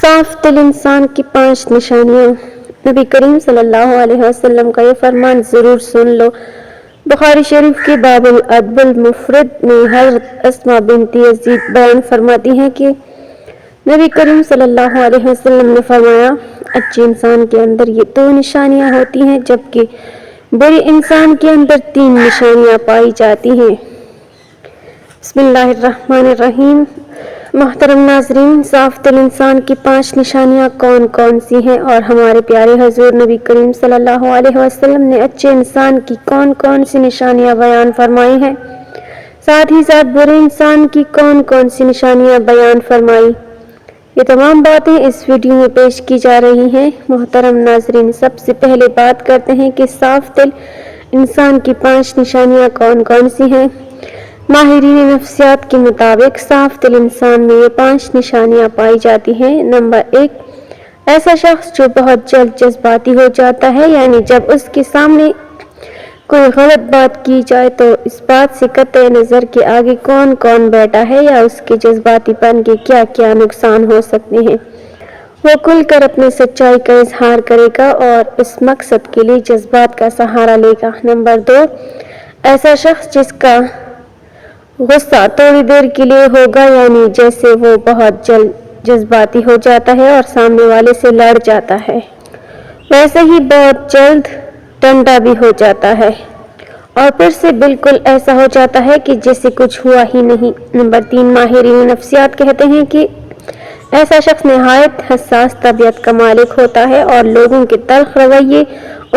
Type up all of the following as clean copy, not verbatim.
صاف دل انسان کی 5 نشانیاں۔ نبی کریم صلی اللہ علیہ وسلم کا یہ فرمان ضرور سن لو۔ بخاری شریف کی باب الادب المفرد میں حضرت اسماء بنت یزید بیان فرماتی ہیں کہ نبی کریم صلی اللہ علیہ وسلم نے فرمایا، اچھے انسان کے اندر یہ 2 نشانیاں ہوتی ہیں جبکہ برے انسان کے اندر 3 نشانیاں پائی جاتی ہیں۔ بسم اللہ الرحمن الرحیم۔ محترم ناظرین، صاف دل انسان کی 5 نشانیاں کون کون سی ہیں اور ہمارے پیارے حضور نبی کریم صلی اللہ علیہ وسلم نے اچھے انسان کی کون کون سی نشانیاں بیان فرمائی ہیں، ساتھ ہی ساتھ برے انسان کی کون کون سی نشانیاں بیان فرمائی، یہ تمام باتیں اس ویڈیو میں پیش کی جا رہی ہیں۔ محترم ناظرین، سب سے پہلے بات کرتے ہیں کہ صاف دل انسان کی 5 نشانیاں کون کون سی ہیں۔ ماہرین نفسیات کے مطابق صاف دل انسان میں یہ 5 نشانیاں پائی جاتی ہیں۔ نمبر 1، ایسا شخص جو بہت جلد جذباتی ہو جاتا ہے، یعنی جب اس کے سامنے کوئی غلط بات کی جائے تو اس بات سے قطع نظر کہ آگے کون کون بیٹھا ہے یا اس کے جذباتی پن کے کیا کیا نقصان ہو سکتے ہیں، وہ کھل کر اپنی سچائی کا اظہار کرے گا اور اس مقصد کے لیے جذبات کا سہارا لے گا۔ نمبر 2، ایسا شخص جس کا غصہ تھوڑی دیر کے لیے ہوگا، یعنی جیسے وہ بہت جلد جذباتی ہو جاتا ہے اور سامنے والے سے لڑ جاتا ہے، ویسے ہی بہت جلد ٹھنڈا بھی ہو جاتا ہے اور پھر سے بالکل ایسا ہو جاتا ہے کہ جیسے کچھ ہوا ہی نہیں۔ نمبر 3، ماہرین نفسیات کہتے ہیں کہ ایسا شخص نہایت حساس طبیعت کا مالک ہوتا ہے اور لوگوں کے تلخ رویے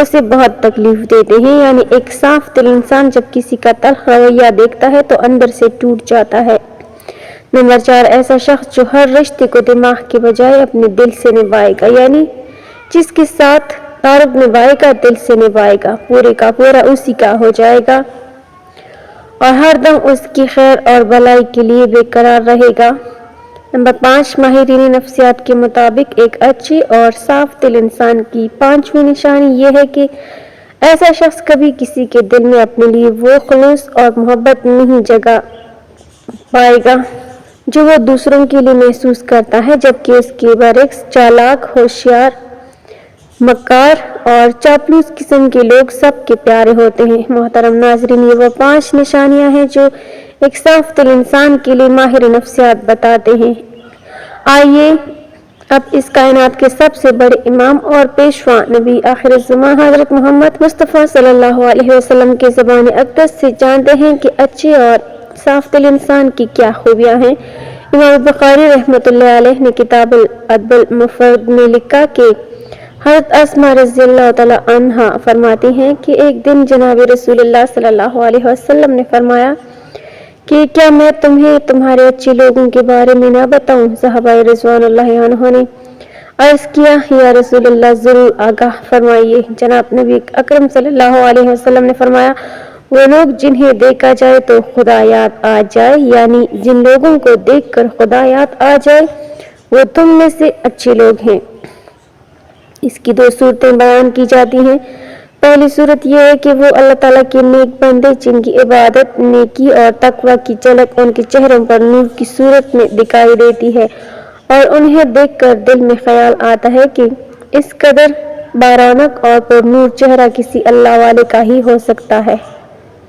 اسے بہت تکلیف دیتے ہیں، یعنی ایک صاف دل انسان جب کسی کا تلخ رویہ دیکھتا ہے تو اندر سے ٹوٹ جاتا ہے۔ نمبر 4، ایسا شخص جو ہر رشتے کو دماغ کے بجائے اپنے دل سے نبھائے گا، یعنی جس کے ساتھ تعلق نبھائے گا دل سے نبھائے گا، پورے کا پورا اسی کا ہو جائے گا اور ہر دم اس کی خیر اور بھلائی کے لیے بے قرار رہے گا۔ نمبر 5، ماہرین نفسیات کے مطابق ایک اچھے اور صاف دل انسان کی 5ویں نشانی یہ ہے کہ ایسا شخص کبھی کسی کے دل میں اپنے لیے وہ خلوص اور محبت نہیں جگہ پائے گا جو وہ دوسروں کے لیے محسوس کرتا ہے، جبکہ اس کے برعکس چالاک، ہوشیار، مکار اور چاپلوس قسم کے لوگ سب کے پیارے ہوتے ہیں۔ محترم ناظرین، یہ وہ 5 نشانیاں ہیں جو ایک صاف دل انسان کے لیے ماہر نفسیات بتاتے ہیں۔ آئیے اب اس کائنات کے سب سے بڑے امام اور پیشوا نبی آخر الزمان حضرت محمد مصطفیٰ صلی اللہ علیہ وسلم کے زبان اقدس سے جانتے ہیں کہ اچھے اور صاف دل انسان کی کیا خوبیاں ہیں۔ امام بخاری رحمۃ اللہ علیہ نے کتاب الادب المفرد میں لکھا کہ حضرت اسماء رضی اللہ تعالی عنہا فرماتی ہیں کہ ایک دن جناب رسول اللہ صلی اللہ علیہ وسلم نے فرمایا کہ کیا میں تمہیں تمہارے اچھے لوگوں کے بارے میں نہ بتاؤں؟ صحابہ رضوان اللہ عنہ نے عرض کیا، یا رسول اللہ ضرور آگاہ فرمائیے۔ جناب نبی اکرم صلی اللہ علیہ وسلم نے فرمایا، وہ لوگ جنہیں دیکھا جائے تو خدا یاد آ جائے، یعنی جن لوگوں کو دیکھ کر خدا یاد آ جائے وہ تم میں سے اچھے لوگ ہیں۔ اس کی 2 صورتیں بیان کی جاتی ہیں۔ پہلی صورت یہ ہے کہ وہ اللہ تعالیٰ کے نیک بندے جن کی عبادت، نیکی اور تقوی کی جھلک ان کے چہروں پر نور کی صورت میں دکھائی دیتی ہے اور انہیں دیکھ کر دل میں خیال آتا ہے کہ اس قدر بارانک اور پر نور چہرہ کسی اللہ والے کا ہی ہو سکتا ہے۔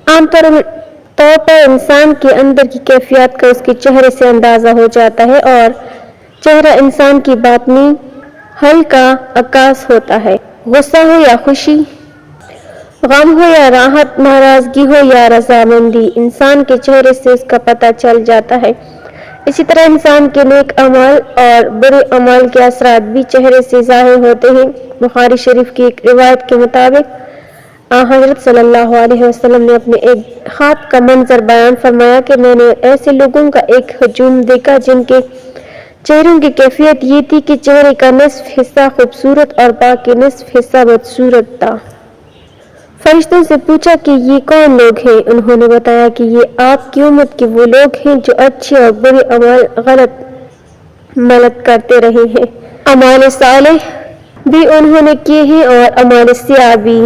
عام طور پر انسان کے اندر کی کیفیات کا اس کے چہرے سے اندازہ ہو جاتا ہے اور چہرہ انسان کی باطنی حال کا عکاس ہوتا ہے۔ غصہ ہو یا خوشی، غم ہو یا راحت، ناراضگی ہو یا رضامندی، انسان کے چہرے سے اس کا پتہ چل جاتا ہے۔ اسی طرح انسان کے نیک اعمال اور برے اعمال کے اثرات بھی چہرے سے ظاہر ہوتے ہیں۔ بخاری شریف کی ایک روایت کے مطابق حضرت صلی اللہ علیہ وسلم نے اپنے ایک خواب کا منظر بیان فرمایا کہ میں نے ایسے لوگوں کا ایک ہجوم دیکھا جن کے چہروں کی کیفیت یہ تھی کہ چہرے کا نصف حصہ خوبصورت اور باقی نصف حصہ بدصورت تھا۔ فرشتوں سے پوچھا کہ یہ کون لوگ ہیں؟ انہوں نے بتایا کہ یہ آپ کی امت کے وہ لوگ ہیں جو اچھے اور برے اعمال غلط ملت کرتے رہے ہیں۔ اعمال صالح بھی انہوں نے کیے ہیں اور اعمال سیاہ بھی۔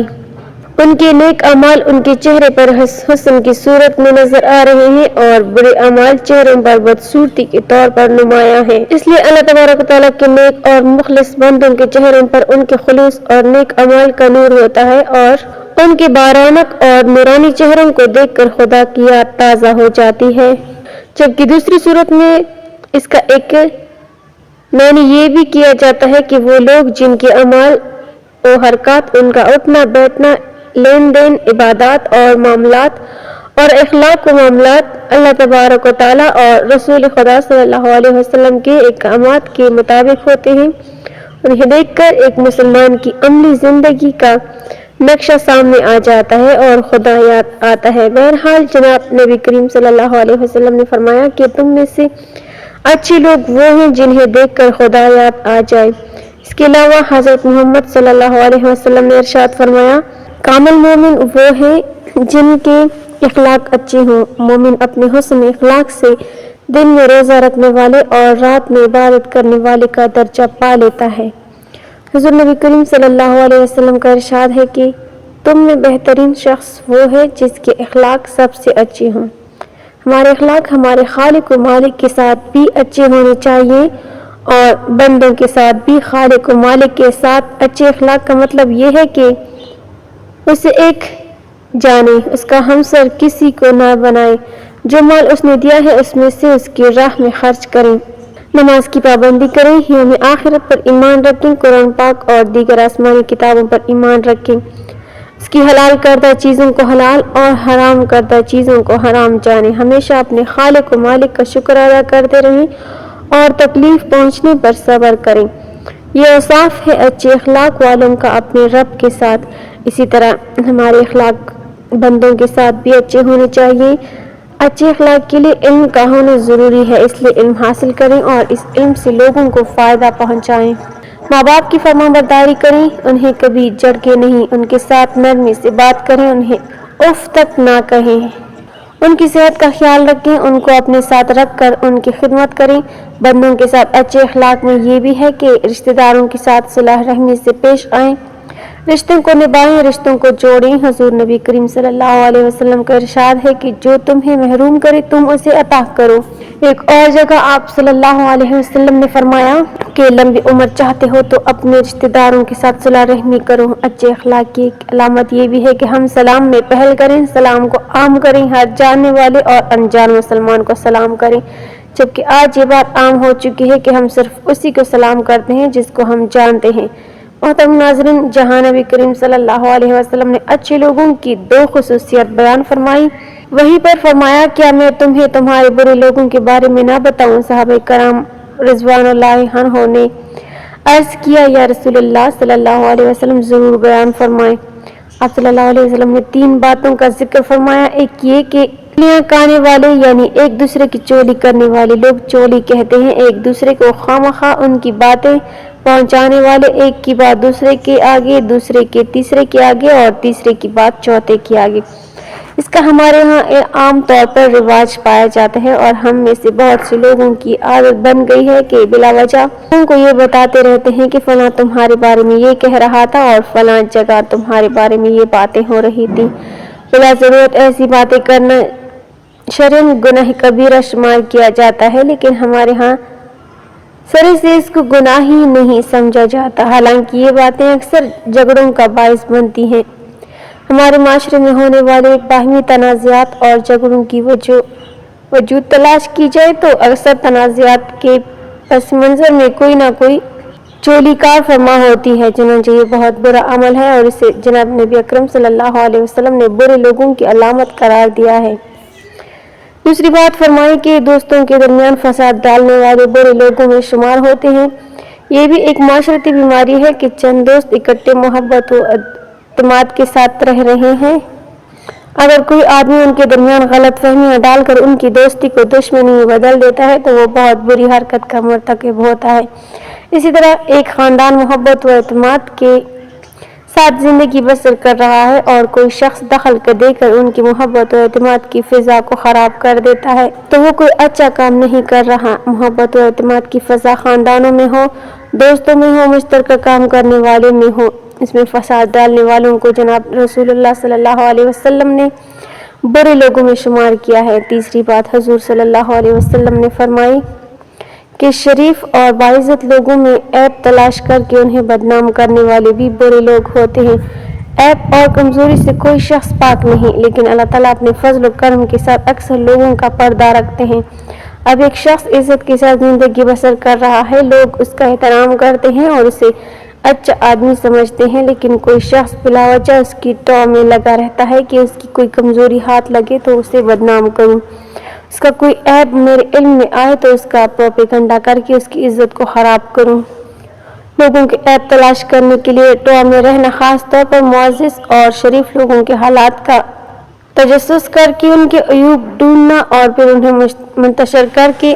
ان کے نیک اعمال ان کے چہرے پر حسن کی صورت میں نظر آ رہے ہیں اور برے اعمال چہروں پر بدصورتی کے طور پر نمایاں ہیں۔ اس لیے اللہ تبارک و تعالیٰ کے نیک اور مخلص بندوں کے چہروں پر ان کے خلوص اور نیک اعمال کا نور ہوتا ہے اور ان کے بارونق اور نورانی چہروں کو دیکھ کر خدا کی یاد تازہ ہو جاتی ہے، جبکہ دوسری صورت میں اس کا ایک معنی یہ بھی کیا جاتا ہے کہ وہ لوگ جن کے اعمال و حرکات، ان کا اٹھنا بیٹھنا، لین دین، عبادات اور معاملات اور اخلاق و معاملات اللہ تبارک و تعالیٰ اور رسول خدا صلی اللہ علیہ وسلم کے احکامات کے مطابق ہوتے ہیں، انہیں دیکھ کر ایک مسلمان کی عملی زندگی کا نقشہ سامنے آ جاتا ہے اور خدا یاد آتا ہے۔ بہرحال جناب نبی کریم صلی اللہ علیہ وسلم نے فرمایا کہ تم میں سے اچھے لوگ وہ ہیں جنہیں دیکھ کر خدا یاد آ جائے۔ اس کے علاوہ حضرت محمد صلی اللہ علیہ وسلم نے ارشاد فرمایا، کامل مومن وہ ہیں جن کے اخلاق اچھے ہوں۔ مومن اپنے حسن اخلاق سے دن میں روزہ رکھنے والے اور رات میں عبادت کرنے والے کا درجہ پا لیتا ہے۔ حضور نبی کریم صلی اللہ علیہ وسلم کا ارشاد ہے کہ تم میں بہترین شخص وہ ہے جس کے اخلاق سب سے اچھے ہوں۔ ہمارے اخلاق ہمارے خالق و مالک کے ساتھ بھی اچھے ہونے چاہیے اور بندوں کے ساتھ بھی۔ خالق و مالک کے ساتھ اچھے اخلاق کا مطلب یہ ہے کہ اسے ایک جانے، اس کا ہمسر کسی کو نہ بنائے، جو مال اس نے دیا ہے اس میں سے اس کی راہ میں خرچ کریں، نماز کی پابندی کریں، یوم آخرت پر ایمان رکھیں، قرآن پاک اور دیگر آسمانی کتابوں پر ایمان رکھیں، اس کی حلال کردہ چیزوں کو حلال اور حرام کردہ چیزوں کو حرام جانیں، ہمیشہ اپنے خالق و مالک کا شکر ادا کرتے رہیں اور تکلیف پہنچنے پر صبر کریں۔ یہ اوصاف ہے اچھے اخلاق والوں کا اپنے رب کے ساتھ۔ اسی طرح ہمارے اخلاق بندوں کے ساتھ بھی اچھے ہونے چاہیے۔ اچھے اخلاق کے لیے علم کا ہونا ضروری ہے، اس لیے علم حاصل کریں اور اس علم سے لوگوں کو فائدہ پہنچائیں۔ ماں باپ کی فرمانبرداری کریں، انہیں کبھی جھڑکیں نہیں، ان کے ساتھ نرمی سے بات کریں، انہیں اف تک نہ کہیں، ان کی صحت کا خیال رکھیں، ان کو اپنے ساتھ رکھ کر ان کی خدمت کریں۔ بندوں کے ساتھ اچھے اخلاق میں یہ بھی ہے کہ رشتہ داروں کے ساتھ صلح رحمی سے پیش آئیں، رشتوں کو نبھائیں، رشتوں کو جوڑیں۔ حضور نبی کریم صلی اللہ علیہ وسلم کا ارشاد ہے کہ جو تمہیں محروم کرے تم اسے عطا کرو۔ ایک اور جگہ آپ صلی اللہ علیہ وسلم نے فرمایا کہ لمبی عمر چاہتے ہو تو اپنے رشتہ داروں کے ساتھ صلح رحمی کرو۔ اچھے اخلاق کی ایک علامت یہ بھی ہے کہ ہم سلام میں پہل کریں، سلام کو عام کریں، ہر جاننے والے اور انجان مسلمان کو سلام کریں، جبکہ آج یہ بات عام ہو چکی ہے کہ ہم صرف اسی کو سلام کرتے ہیں جس کو ہم جانتے ہیں۔ محترم ناظرین، جہاں نبی کریم صلی اللہ علیہ وسلم نے اچھے لوگوں کی دو خصوصیت بیان فرمائی، وہیں پر فرمایا، کیا میں تمہیں تمہارے برے لوگوں کے بارے میں نہ بتاؤں؟ صحابہ کرام رضوان اللہ عنہم نے عرض کیا، یا رسول اللہ صلی اللہ علیہ وسلم ضرور بیان فرمائیں۔ آپ صلی اللہ علیہ وسلم نے 3 باتوں کا ذکر فرمایا۔ ایک یہ کہ چولیاں کانے والے یعنی ایک دوسرے کی چولی کرنے والے لوگ چولی کہتے ہیں، ایک دوسرے کو خواہ ان کی باتیں پہنچانے والے، ایک کی بات دوسرے کے آگے، دوسرے کے تیسرے کے آگے اور تیسرے کی بات چوتھے کے آگے۔ اس کا ہمارے ہاں عام طور پر رواج پایا جاتا ہے اور ہم میں سے بہت سے لوگوں کی عادت بن گئی ہے کہ بلا وجہ لوگوں کو یہ بتاتے رہتے ہیں کہ فلاں تمہارے بارے میں یہ کہہ رہا تھا اور فلاں جگہ تمہارے بارے میں یہ باتیں ہو رہی تھی۔ بلا ضرورت ایسی باتیں کرنا شرعاً گناہ کبیرہ شمار کیا جاتا ہے، لیکن ہمارے ہاں سرے سے اس کو گناہ ہی نہیں سمجھا جاتا، حالانکہ یہ باتیں اکثر جھگڑوں کا باعث بنتی ہیں۔ ہمارے معاشرے میں ہونے والے باہمی تنازعات اور جھگڑوں کی وجوہ تلاش کی جائے تو اکثر تنازعات کے پس منظر میں کوئی نہ کوئی چولی کار فرما ہوتی ہے، چنانچہ یہ بہت برا عمل ہے اور اسے جناب نبی اکرم صلی اللہ علیہ وسلم نے برے لوگوں کی علامت قرار دیا ہے۔ دوسری بات فرمائی کہ دوستوں کے درمیان فساد ڈالنے والے برے لوگوں میں شمار ہوتے ہیں۔ یہ بھی ایک معاشرتی بیماری ہے کہ چند دوست اکٹھے محبت و اعتماد کے ساتھ رہ رہے ہیں، اگر کوئی آدمی ان کے درمیان غلط فہمیاں ڈال کر ان کی دوستی کو دشمنی میں بدل دیتا ہے تو وہ بہت بری حرکت کا مرتکب ہوتا ہے۔ اسی طرح ایک خاندان محبت و اعتماد کے ساتھ زندگی بسر کر رہا ہے اور کوئی شخص دخل دے کر ان کی محبت و اعتماد کی فضا کو خراب کر دیتا ہے تو وہ کوئی اچھا کام نہیں کر رہا۔ محبت و اعتماد کی فضا خاندانوں میں ہو، دوستوں میں ہو، مشترکہ کام کرنے والے میں ہو، اس میں فساد ڈالنے والوں کو جناب رسول اللہ صلی اللہ علیہ وسلم نے برے لوگوں میں شمار کیا ہے۔ تیسری بات، حضور صلی اللہ علیہ وسلم نے فرمائی کہ شریف اور باعزت لوگوں میں عیب تلاش کر کے انہیں بدنام کرنے والے بھی برے لوگ ہوتے ہیں۔ عیب اور کمزوری سے کوئی شخص پاک نہیں، لیکن اللہ تعالیٰ اپنے فضل و کرم کے ساتھ اکثر لوگوں کا پردہ رکھتے ہیں۔ اب ایک شخص عزت کے ساتھ زندگی بسر کر رہا ہے، لوگ اس کا احترام کرتے ہیں اور اسے اچھا آدمی سمجھتے ہیں، لیکن کوئی شخص بلا وجہ اس کی ٹو میں لگا رہتا ہے کہ اس کی کوئی کمزوری ہاتھ لگے تو اسے بدنام کروں، اس کا کوئی عیب میرے علم میں آئے تو اس کا پروپیگنڈا کر کے اس کی عزت کو خراب کروں۔ لوگوں کے عیب تلاش کرنے کے لیے ٹو میں رہنا، خاص طور پر معزز اور شریف لوگوں کے حالات کا تجسس کر کے ان کے عیوب ڈھونڈنا اور پھر انہیں منتشر کر کے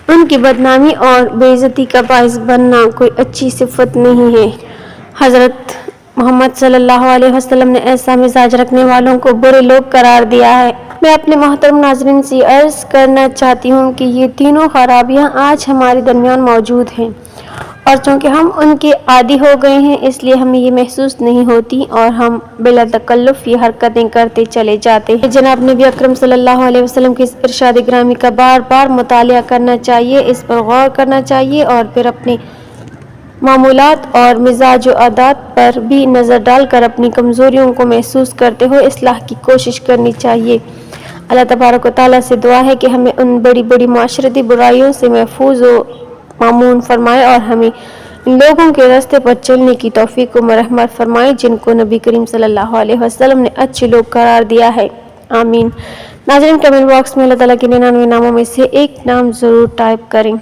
ان کی بدنامی اور بے عزتی کا باعث بننا کوئی اچھی صفت نہیں ہے۔ حضرت محمد صلی اللہ علیہ وسلم نے ایسا مزاج رکھنے والوں کو برے لوگ قرار دیا ہے۔ میں اپنے محترم ناظرین سے عرض کرنا چاہتی ہوں کہ یہ تینوں خرابیاں آج ہمارے درمیان موجود ہیں، اور چونکہ ہم ان کے عادی ہو گئے ہیں اس لیے ہمیں یہ محسوس نہیں ہوتی اور ہم بلا تکلف یہ حرکتیں کرتے چلے جاتے ہیں۔ جناب نبی اکرم صلی اللہ علیہ وسلم کے ارشاد گرامی کا بار بار مطالعہ کرنا چاہیے، اس پر غور کرنا چاہیے اور پھر اپنے معمولات اور مزاج و عادات پر بھی نظر ڈال کر اپنی کمزوریوں کو محسوس کرتے ہوئے اصلاح کی کوشش کرنی چاہیے۔ اللہ تبارک و تعالیٰ سے دعا ہے کہ ہمیں ان بڑی بڑی معاشرتی برائیوں سے محفوظ و معمون فرمائے اور ہمیں ان لوگوں کے راستے پر چلنے کی توفیق و مرحمت فرمائے جن کو نبی کریم صلی اللہ علیہ وسلم نے اچھے لوگ قرار دیا ہے، آمین۔ ناظرین، کمنٹ باکس میں اللہ تعالیٰ کے 99 ناموں میں سے ایک نام ضرور ٹائپ کریں۔